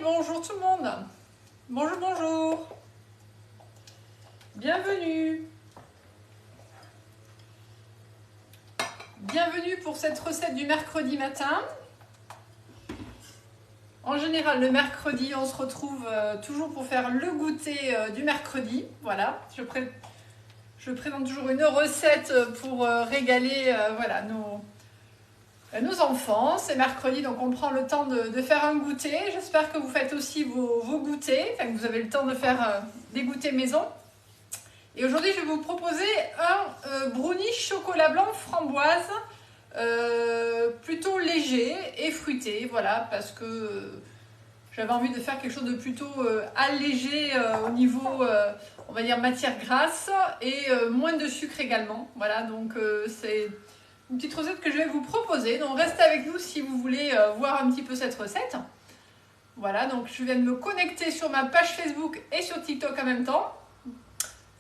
bonjour tout le monde. Bonjour, bonjour. Bienvenue. Bienvenue pour cette recette du mercredi matin. En général, le mercredi, on se retrouve toujours pour faire le goûter du mercredi. Voilà, je présente toujours une recette pour régaler voilà, nos enfants. C'est mercredi, donc on prend le temps de faire un goûter. J'espère que vous faites aussi vos goûters, enfin que vous avez le temps de faire des goûters maison. Et aujourd'hui, je vais vous proposer un brownie chocolat blanc framboise, plutôt léger et fruité, voilà, parce que j'avais envie de faire quelque chose de plutôt allégé au niveau, on va dire, matière grasse et moins de sucre également. Voilà, donc c'est une petite recette que je vais vous proposer. Donc restez avec nous si vous voulez voir un petit peu cette recette. Voilà, donc je viens de me connecter sur ma page Facebook et sur TikTok en même temps.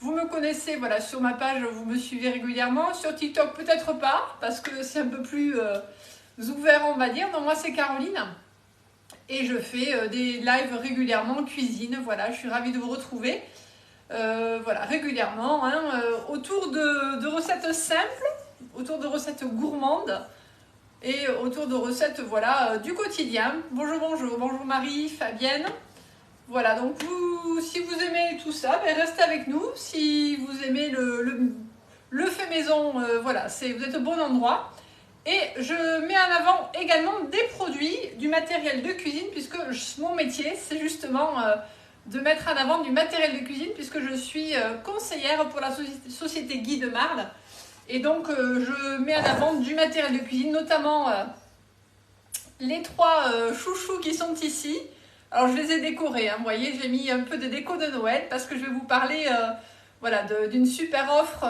Vous me connaissez, voilà, sur ma page, vous me suivez régulièrement. Sur TikTok, peut-être pas, parce que c'est un peu plus ouvert, on va dire. Donc moi, c'est Caroline. Et je fais des lives régulièrement en cuisine. Voilà, je suis ravie de vous retrouver. Voilà, régulièrement, hein, autour de recettes simples, autour de recettes gourmandes et autour de recettes, voilà, du quotidien. Bonjour, bonjour. Bonjour Marie, Fabienne. Voilà, donc si vous aimez tout ça, ben restez avec nous. Si vous aimez le fait maison, voilà, vous êtes au bon endroit. Et je mets en avant également des produits, du matériel de cuisine, puisque mon métier, c'est justement de mettre en avant du matériel de cuisine, puisque je suis conseillère pour la société Guy de Marle. Et donc, je mets en avant du matériel de cuisine, notamment les trois chouchous qui sont ici. Alors, je les ai décorés, hein, vous voyez, j'ai mis un peu de déco de Noël parce que je vais vous parler voilà, d'une super offre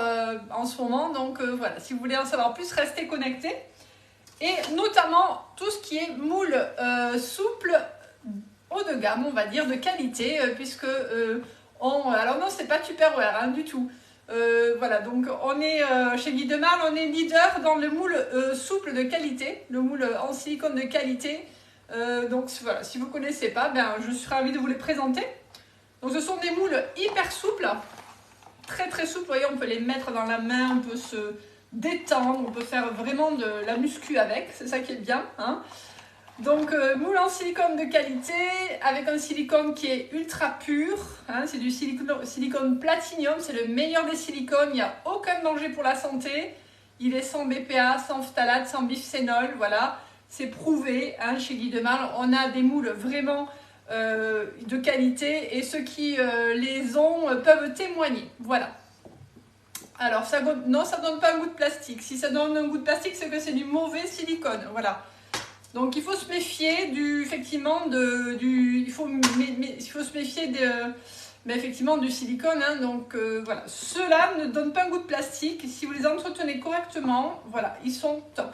en ce moment. Donc, voilà, si vous voulez en savoir plus, restez connectés. Et notamment, tout ce qui est moule souple, haut de gamme, on va dire, de qualité, puisque alors non, c'est pas Tupperware, hein, du tout. Voilà, donc on est chez Guy de Marle, on est leader dans le moule souple de qualité, le moule en silicone de qualité. Donc voilà, si vous ne connaissez pas, ben, je suis ravie de vous les présenter. Donc ce sont des moules hyper souples, très très souples, vous voyez, on peut les mettre dans la main, on peut se détendre, on peut faire vraiment de la muscu avec, c'est ça qui est bien, hein. Donc moule en silicone de qualité, avec un silicone qui est ultra pur, hein, c'est du silicone platinium, c'est le meilleur des silicones, il n'y a aucun danger pour la santé, il est sans BPA, sans phtalate, sans bisphénol, voilà. C'est prouvé, hein, chez Guy de Marle, on a des moules vraiment de qualité et ceux qui les ont peuvent témoigner. Voilà. Alors, non, ça ne donne pas un goût de plastique. Si ça donne un goût de plastique, c'est que c'est du mauvais silicone. Voilà. Donc, il faut se méfier effectivement, il faut se méfier effectivement du silicone. Hein, donc, voilà. Ceux-là ne donnent pas un goût de plastique. Si vous les entretenez correctement, voilà, ils sont top.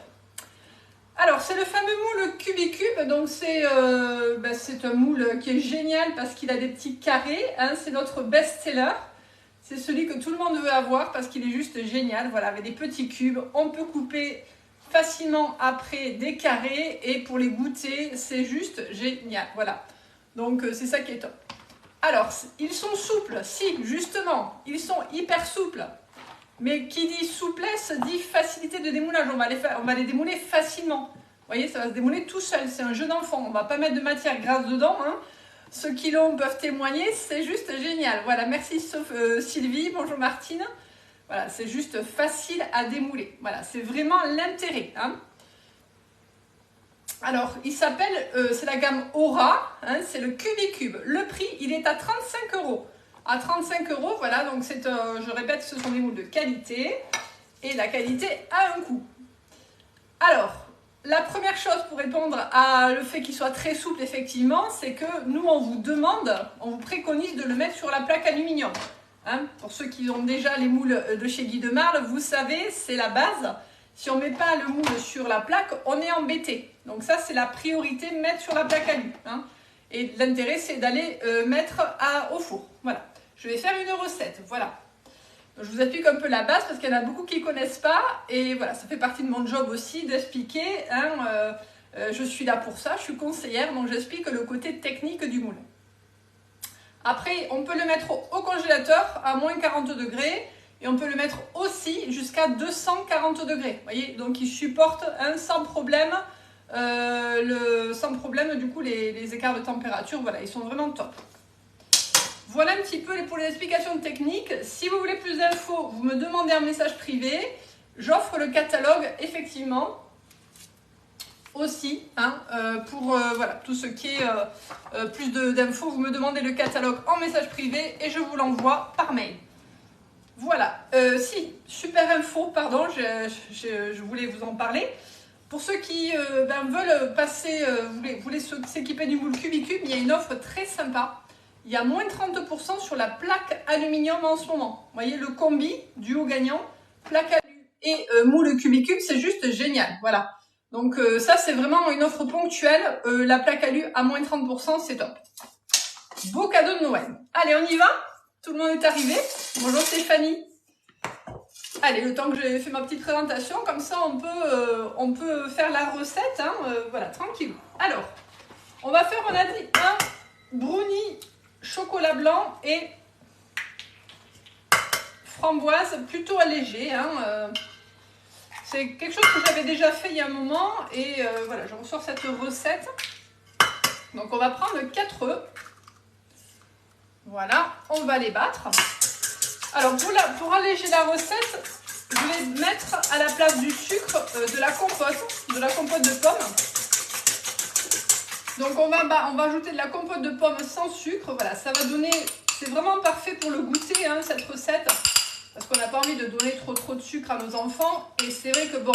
Alors, c'est le fameux moule Cubicube, donc c'est un moule qui est génial parce qu'il a des petits carrés, hein, c'est notre best-seller, c'est celui que tout le monde veut avoir parce qu'il est juste génial, voilà, avec des petits cubes, on peut couper facilement après des carrés et pour les goûter, c'est juste génial, voilà, donc c'est ça qui est top. Alors, ils sont souples, si, justement, ils sont hyper souples. Mais qui dit souplesse dit facilité de démoulage. On va les démouler facilement. Vous voyez, ça va se démouler tout seul. C'est un jeu d'enfant. On ne va pas mettre de matière grasse dedans, hein. Ceux qui l'ont peuvent témoigner. C'est juste génial. Voilà, merci Sylvie. Bonjour Martine. Voilà, c'est juste facile à démouler. Voilà, c'est vraiment l'intérêt, hein. Alors, il s'appelle, c'est la gamme Aura. Hein, c'est le Cubicube. Le prix, il est à 35 €. À 35 €, voilà, donc je répète, ce sont des moules de qualité et la qualité a un coût. Alors, la première chose pour répondre à le fait qu'il soit très souple, effectivement, c'est que nous, on vous préconise de le mettre sur la plaque aluminium. Hein, pour ceux qui ont déjà les moules de chez Guy de Marle, vous savez, c'est la base. Si on ne met pas le moule sur la plaque, on est embêté. Donc ça, c'est la priorité, mettre sur la plaque alu. Hein. Et l'intérêt, c'est d'aller mettre au four. Voilà. Je vais faire une recette, voilà. Je vous explique un peu la base parce qu'il y en a beaucoup qui ne connaissent pas. Et voilà, ça fait partie de mon job aussi d'expliquer, hein, Je suis là pour ça, je suis conseillère, donc j'explique le côté technique du moule. Après, on peut le mettre au congélateur à moins 40 degrés et on peut le mettre aussi jusqu'à 240 degrés. Vous voyez, donc il supporte sans problème, du coup les écarts de température. Voilà, ils sont vraiment top. Voilà un petit peu pour les explications techniques. Si vous voulez plus d'infos, vous me demandez un message privé. J'offre le catalogue effectivement aussi pour voilà, tout ce qui est plus d'infos. Vous me demandez le catalogue en message privé et je vous l'envoie par mail. Voilà, si, super info, pardon, je voulais vous en parler. Pour ceux qui veulent passer, voulaient s'équiper du moule Cubicube, il y a une offre très sympa. Il y a moins 30% sur la plaque aluminium en ce moment. Vous voyez le combi, duo gagnant, plaque alu et moule Cubicube, c'est juste génial. Voilà. Donc ça, c'est vraiment une offre ponctuelle. La plaque alu à moins 30%, c'est top. Beau cadeau de Noël. Allez, on y va? Tout le monde est arrivé. Bonjour Stéphanie. Allez, le temps que j'ai fait ma petite présentation, comme ça on peut faire la recette. Voilà, tranquille. Alors, on va faire, on a dit, un brownie chocolat blanc et framboise plutôt allégé. C'est quelque chose que j'avais déjà fait il y a un moment et voilà, je ressors cette recette. Donc on va prendre 4 œufs. Voilà, on va les battre. Alors pour alléger la recette, je vais mettre à la place du sucre de la compote de pommes. Donc on va ajouter de la compote de pommes sans sucre. Voilà, ça va donner, c'est vraiment parfait pour le goûter cette recette. Parce qu'on n'a pas envie de donner trop de sucre à nos enfants. Et c'est vrai que bon,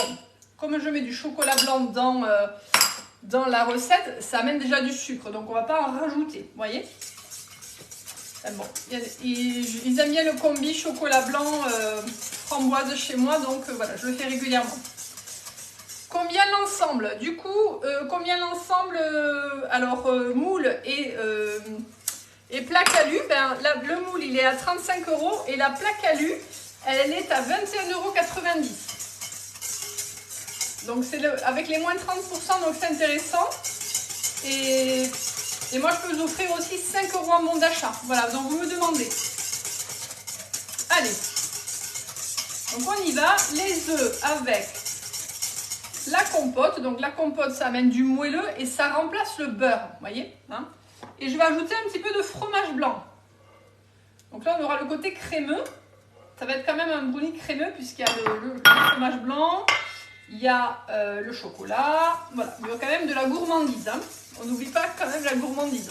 comme je mets du chocolat blanc dans la recette, ça amène déjà du sucre. Donc on ne va pas en rajouter, vous voyez. Bon, ils aiment bien le combi chocolat blanc framboise chez moi. Donc voilà, je le fais régulièrement. Combien l'ensemble? Du coup, moule et plaque alu, le moule il est à 35 € et la plaque alu elle est à 21,90 €. Donc c'est avec les moins 30%, donc c'est intéressant. Et moi je peux vous offrir aussi 5 € en bon d'achat. Voilà, donc vous me demandez. Allez, donc on y va. Les œufs avec la compote. Donc la compote ça amène du moelleux et ça remplace le beurre, vous voyez Et je vais ajouter un petit peu de fromage blanc. Donc là, on aura le côté crémeux. Ça va être quand même un brownie crémeux puisqu'il y a le fromage blanc, il y a le chocolat. Voilà, il y a quand même de la gourmandise. On n'oublie pas quand même la gourmandise.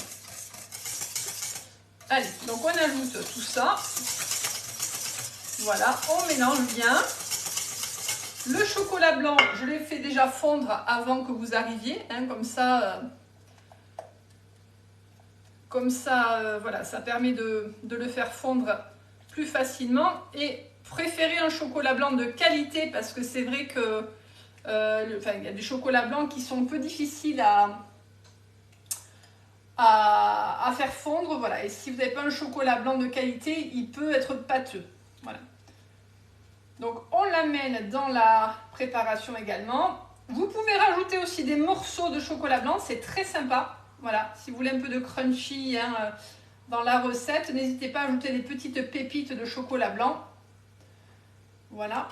Allez, donc on ajoute tout ça. Voilà, on mélange bien. Le chocolat blanc, je l'ai fait déjà fondre avant que vous arriviez. Comme ça, voilà, ça permet de le faire fondre plus facilement. Et préférez un chocolat blanc de qualité parce que c'est vrai que il y a des chocolats blancs qui sont un peu difficiles à faire fondre. Voilà. Et si vous n'avez pas un chocolat blanc de qualité, il peut être pâteux. Voilà. Donc on l'amène dans la préparation également. Vous pouvez rajouter aussi des morceaux de chocolat blanc, c'est très sympa. Voilà, si vous voulez un peu de crunchy dans la recette, n'hésitez pas à ajouter des petites pépites de chocolat blanc. Voilà.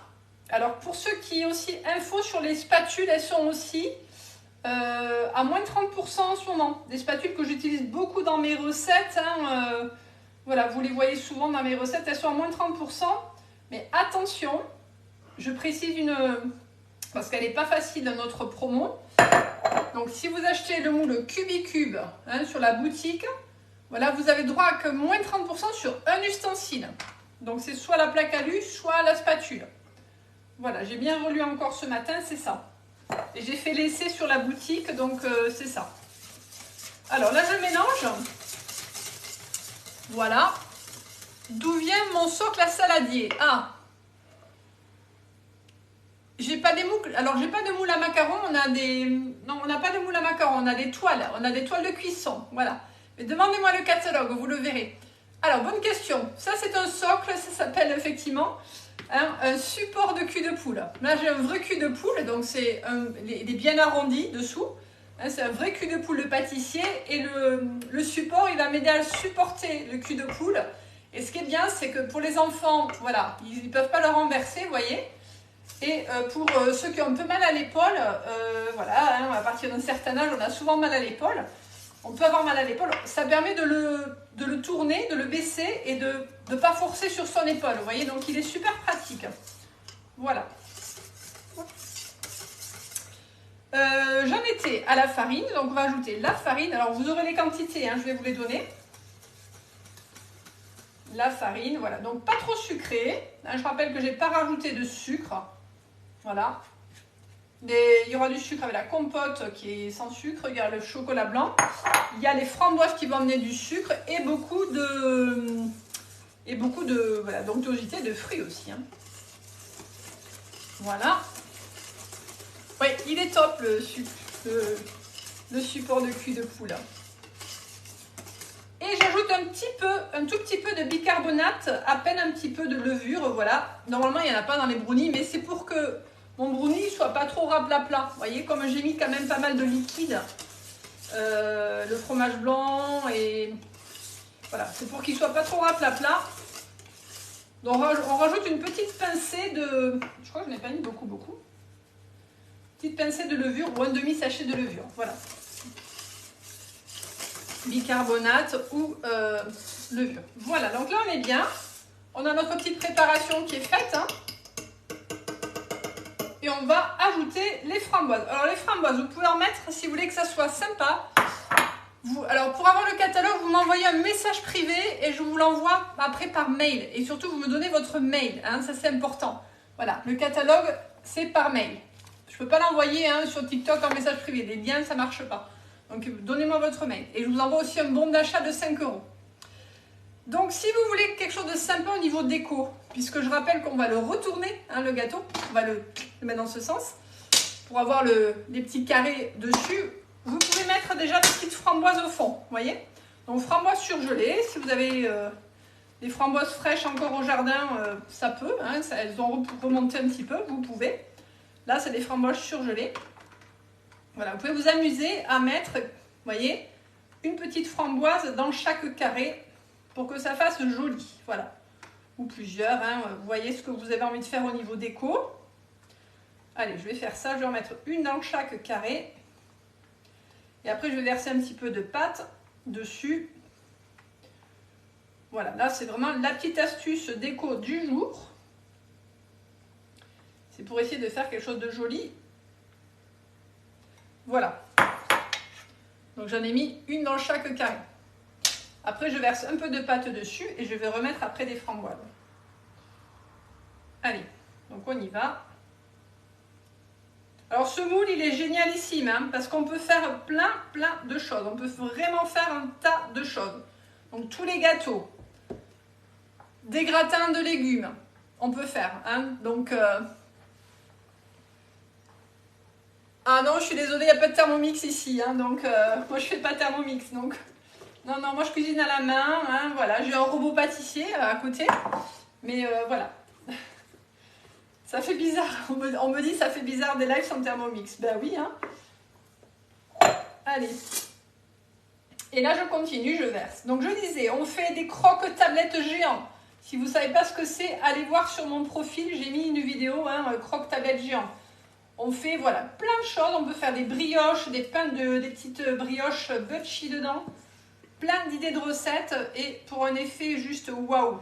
Alors pour ceux qui ont aussi info sur les spatules, elles sont aussi à moins 30% en ce moment. Des spatules que j'utilise beaucoup dans mes recettes. Voilà, vous les voyez souvent dans mes recettes, elles sont à moins 30%. Mais attention, je précise parce qu'elle n'est pas facile dans notre promo. Donc si vous achetez le moule Cubicube sur la boutique, voilà, vous avez droit à que moins 30% sur un ustensile. Donc c'est soit la plaque alu, soit la spatule. Voilà, j'ai bien relu encore ce matin, c'est ça. Et j'ai fait l'essai sur la boutique, donc c'est ça. Alors là, je mélange. Voilà. D'où vient mon socle à saladier? J'ai pas des moules. Alors j'ai pas de moule à macarons. On n'a pas de moule à macarons. On a des toiles. On a des toiles de cuisson. Voilà. Mais demandez-moi le catalogue, vous le verrez. Alors bonne question. Ça c'est un socle. Ça s'appelle effectivement un support de cul de poule. Là j'ai un vrai cul de poule. Donc c'est il est bien arrondi dessous. Hein, c'est un vrai cul de poule de pâtissier et le support, il va m'aider à supporter le cul de poule. Et ce qui est bien, c'est que pour les enfants, voilà, ils ne peuvent pas le renverser, vous voyez. Et pour ceux qui ont un peu mal à l'épaule, voilà, hein, à partir d'un certain âge, on a souvent mal à l'épaule. On peut avoir mal à l'épaule. Ça permet de le tourner, de le baisser et de ne pas forcer sur son épaule. Vous voyez, donc il est super pratique. Voilà. J'en étais à la farine, donc on va ajouter la farine. Alors vous aurez les quantités, hein, je vais vous les donner. La farine, voilà, donc pas trop sucré. Hein, je rappelle que je n'ai pas rajouté de sucre. Voilà. Il y aura du sucre avec la compote qui est sans sucre. Regarde le chocolat blanc. Il y a les framboises qui vont amener du sucre et beaucoup de voilà, d'onctuosité de fruits aussi. Hein. Voilà. Oui, il est top le support de cul de poule. Et j'ajoute un tout petit peu de bicarbonate, à peine un petit peu de levure, voilà. Normalement, il n'y en a pas dans les brownies, mais c'est pour que mon brownie ne soit pas trop raplapla. Vous voyez, comme j'ai mis quand même pas mal de liquide, le fromage blanc, et voilà, c'est pour qu'il ne soit pas trop raplapla. Donc on rajoute une petite pincée de, je crois que je n'ai pas mis beaucoup. Petite pincée de levure ou un demi-sachet de levure, voilà. Bicarbonate ou levure. Voilà, donc là on est bien. On a notre petite préparation qui est faite. Hein. Et on va ajouter les framboises. Alors les framboises, vous pouvez en mettre si vous voulez que ça soit sympa. Alors pour avoir le catalogue, vous m'envoyez un message privé et je vous l'envoie après par mail. Et surtout, vous me donnez votre mail. Hein, ça c'est important. Voilà, le catalogue, c'est par mail. Je ne peux pas l'envoyer hein, sur TikTok en message privé. Les liens, ça ne marche pas. Donc, donnez-moi votre mail. Et je vous envoie aussi un bon d'achat de 5 €. Donc, si vous voulez quelque chose de sympa au niveau déco, puisque je rappelle qu'on va le retourner, hein, le gâteau, on va le mettre dans ce sens, pour avoir les petits carrés dessus, vous pouvez mettre déjà des petites framboises au fond, vous voyez. Donc, framboises surgelées. Si vous avez des framboises fraîches encore au jardin, ça peut. Hein, elles ont remonté un petit peu, vous pouvez. Là, c'est des framboises surgelées. Voilà, vous pouvez vous amuser à mettre, vous voyez, une petite framboise dans chaque carré pour que ça fasse joli. Voilà, ou plusieurs. Hein, vous voyez ce que vous avez envie de faire au niveau déco. Allez, je vais faire ça. Je vais en mettre une dans chaque carré. Et après, je vais verser un petit peu de pâte dessus. Voilà, là, c'est vraiment la petite astuce déco du jour. C'est pour essayer de faire quelque chose de joli. Voilà. Donc j'en ai mis une dans chaque carré. Après, je verse un peu de pâte dessus et je vais remettre après des framboises. Allez, donc on y va. Alors ce moule, il est génialissime hein, parce qu'on peut faire plein de choses. On peut vraiment faire un tas de choses. Donc tous les gâteaux, des gratins de légumes, on peut faire. Hein, donc... Ah non, je suis désolée, il n'y a pas de Thermomix ici, hein, donc moi je fais pas Thermomix, donc non, moi je cuisine à la main, hein, voilà, j'ai un robot pâtissier à côté, mais voilà, ça fait bizarre, on me dit ça fait bizarre des lives sans Thermomix, ben oui, hein, allez, et là je continue, je verse, donc je disais, on fait des croque-tablettes géants, si vous ne savez pas ce que c'est, allez voir sur mon profil, j'ai mis une vidéo, hein, croque-tablettes géants. On fait voilà, plein de choses, on peut faire des brioches, des petites brioches butchy dedans, plein d'idées de recettes et pour un effet juste waouh.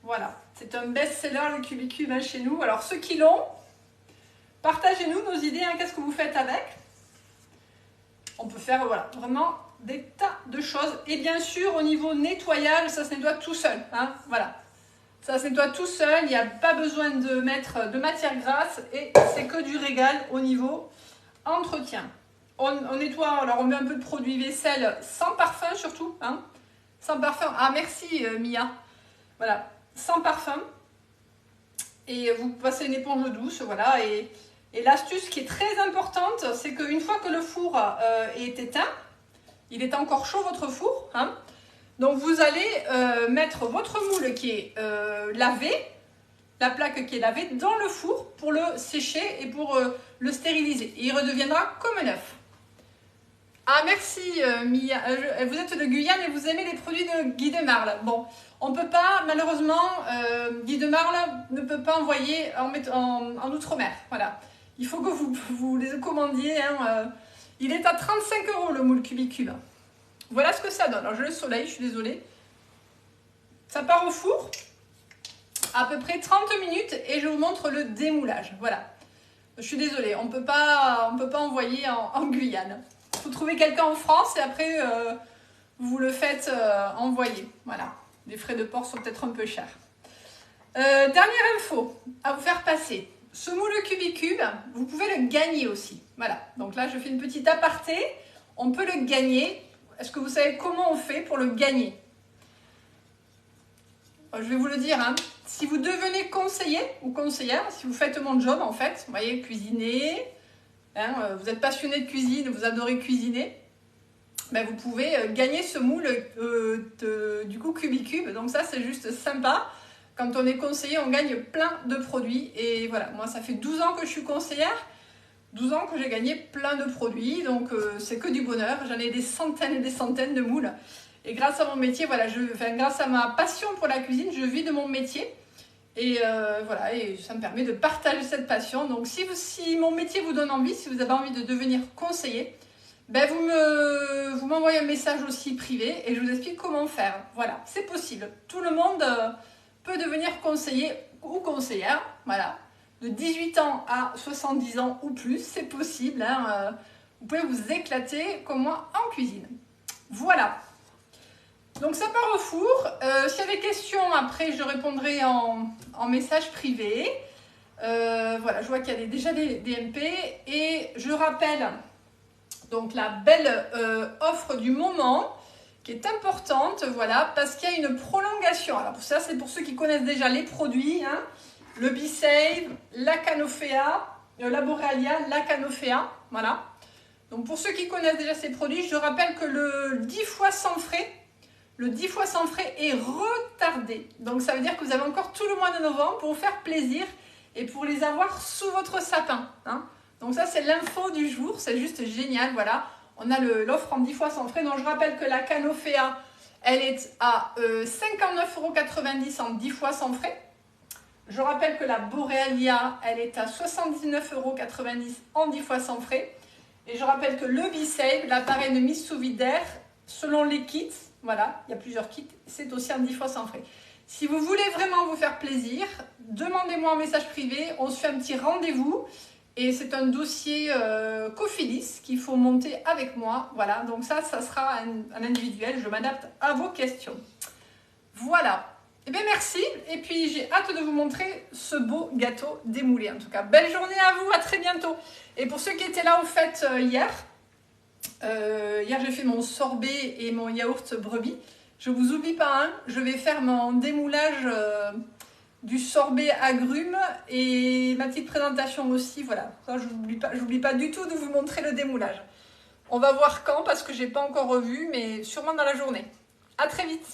Voilà, c'est un best-seller le Cubicube hein, chez nous. Alors ceux qui l'ont, partagez-nous nos idées, hein, qu'est-ce que vous faites avec. On peut faire voilà, vraiment des tas de choses et bien sûr au niveau nettoyage, ça se nettoie tout seul. Hein, voilà. Ça se nettoie tout seul, il n'y a pas besoin de mettre de matière grasse et c'est que du régal au niveau entretien. On nettoie, alors on met un peu de produit vaisselle sans parfum surtout. Hein, sans parfum. Ah merci Mia. Voilà, sans parfum. Et vous passez une éponge douce, voilà. Et l'astuce qui est très importante, c'est qu'une fois que le four est éteint, il est encore chaud votre four, hein. Donc vous allez mettre votre moule qui est lavé, la plaque qui est lavée, dans le four pour le sécher et pour le stériliser. Et il redeviendra comme neuf. Ah, merci Mia. Vous êtes de Guyane et vous aimez les produits de Guy de Marle. Bon, on ne peut pas, malheureusement, Guy de Marle ne peut pas envoyer en Outre-mer. Voilà. Il faut que vous les commandiez. Hein, il est à 35 € le moule Cubicube. Voilà ce que ça donne. Alors, je le soleil, je suis désolée. Ça part au four, à peu près 30 minutes, et je vous montre le démoulage. Voilà. Je suis désolée, on peut pas envoyer en Guyane. Il faut trouver quelqu'un en France et après, vous le faites envoyer. Voilà. Les frais de port sont peut-être un peu chers. Dernière info à vous faire passer. Ce moule Cubicube, vous pouvez le gagner aussi. Voilà. Donc là, je fais une petite aparté. On peut le gagner. Est-ce que vous savez comment on fait pour le gagner? Je vais vous le dire. Hein. Si vous devenez conseiller ou conseillère, si vous faites mon job en fait, vous voyez, cuisiner, hein, vous êtes passionné de cuisine, vous adorez cuisiner, ben vous pouvez gagner ce moule du coup Cubicube. Donc ça, c'est juste sympa. Quand on est conseiller, on gagne plein de produits. Et voilà, moi, ça fait 12 ans que je suis conseillère. 12 ans que j'ai gagné plein de produits. Donc, c'est que du bonheur. J'en ai des centaines et des centaines de moules. Et grâce à mon métier, voilà, grâce à ma passion pour la cuisine, je vis de mon métier. Et voilà, et ça me permet de partager cette passion. Donc, si mon métier vous donne envie, si vous avez envie de devenir conseiller, ben vous m'envoyez un message aussi privé et je vous explique comment faire. Voilà, c'est possible. Tout le monde peut devenir conseiller ou conseillère. Voilà, de 18 ans à 70 ans ou plus, c'est possible. Hein, vous pouvez vous éclater comme moi en cuisine. Voilà. Donc ça part au four. S'il y a des questions, après je répondrai en message privé. Voilà, je vois qu'il y a déjà des MP. Et je rappelle donc la belle offre du moment qui est importante, voilà, parce qu'il y a une prolongation. Alors ça, c'est pour ceux qui connaissent déjà les produits. Hein, le B-Save, la Canofea, la Borealia, la Canofea. Voilà. Donc pour ceux qui connaissent déjà ces produits, je rappelle que le 10 fois sans frais, est retardé. Donc ça veut dire que vous avez encore tout le mois de novembre pour vous faire plaisir et pour les avoir sous votre sapin. Hein. Donc ça, c'est l'info du jour. C'est juste génial. Voilà. On a l'offre en 10 fois sans frais. Donc je rappelle que la Canofea, elle est à 59,90 € en 10 fois sans frais. Je rappelle que la Borealia, elle est à 79,90 € en 10 fois sans frais. Et je rappelle que le B-Save, l'appareil de mise sous vide d'air, selon les kits, voilà, il y a plusieurs kits, c'est aussi en 10 fois sans frais. Si vous voulez vraiment vous faire plaisir, demandez-moi en message privé, on se fait un petit rendez-vous. Et c'est un dossier Cofidis qu'il faut monter avec moi. Voilà, donc ça sera un individuel, je m'adapte à vos questions. Voilà. Eh bien, merci. Et puis, j'ai hâte de vous montrer ce beau gâteau démoulé. En tout cas, belle journée à vous. À très bientôt. Et pour ceux qui étaient là, au fait, hier, j'ai fait mon sorbet et mon yaourt brebis. Je ne vous oublie pas, hein, je vais faire mon démoulage du sorbet agrumes et ma petite présentation aussi. Voilà, ça, je n'oublie pas du tout de vous montrer le démoulage. On va voir quand, parce que je n'ai pas encore revu, mais sûrement dans la journée. À très vite.